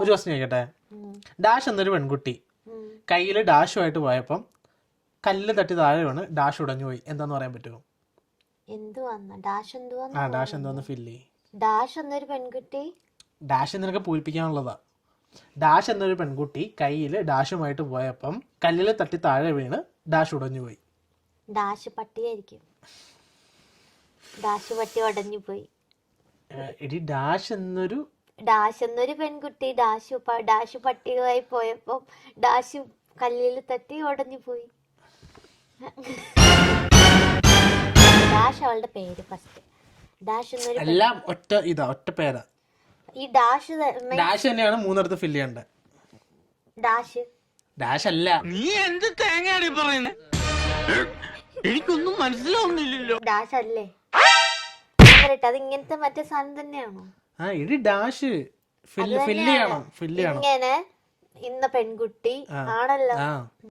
ഒരു ക്വസ്റ്റ്യൻ ചോദിക്കട്ടെ. ഡാഷ് എന്നൊരു പെൺകുട്ടി കയ്യിൽ ഡാഷുമായിട്ട് പോയപ്പം കല്ല് തട്ടി താഴെ വീണ് ഡാഷ് ഉടഞ്ഞു പോയി. എന്താന്ന് പറയാൻ പറ്റുമോ? ഡാഷ് എന്തോന്ന് ഫില്ല്. ഡാഷ് എന്നൊരു പെൺകുട്ടി, ഡാഷ് നിനക്ക് പൂരിപ്പിക്കാനുള്ളതാ. ഡാഷ് എന്നൊരു പെൺകുട്ടി കയ്യിൽ ഡാഷുമായിട്ട് പോയപ്പം കല്ലിൽ തട്ടി താഴെ വീണ് ഡാഷ് ഉടഞ്ഞു പോയി. ഡാഷ് പട്ടിയായിരിക്കും. ഡാഷ് പട്ടി ഉടഞ്ഞു പോയി. എടി ഡാഷ് എന്നൊരു പെൺകുട്ടി ഡാഷ് പട്ടിയുമായി പോയപ്പോ ഡാഷ് കല്ലിൽ തട്ടി ഉടഞ്ഞു പോയി. ഡാഷ് അവളുടെ പേര് ഫസ്റ്റ്. ഡാഷ് എന്നൊരു എല്ലാം ഒറ്റ പേരാ. ഈ ഡാഷ് തന്നെയാണ് മൂന്നിടത്ത് ഫില്ല് ചെയ്യേണ്ടത്. ഡാഷ് അല്ല. നീ എന്ത് തേങ്ങയാണ് പറയുന്നത്? എനിക്കൊന്നും മനസ്സിലാവുന്നില്ലല്ലോ. ഡാഷ് അല്ലേ? അത് ഇങ്ങനത്തെ മറ്റേ സാധനം തന്നെയാണോ? എടി ഡാഷ് ഫില്ല് ചെയ്യണം. ഇങ്ങനെ ഇന്ന പെൺകുട്ടി ആണല്ലോ.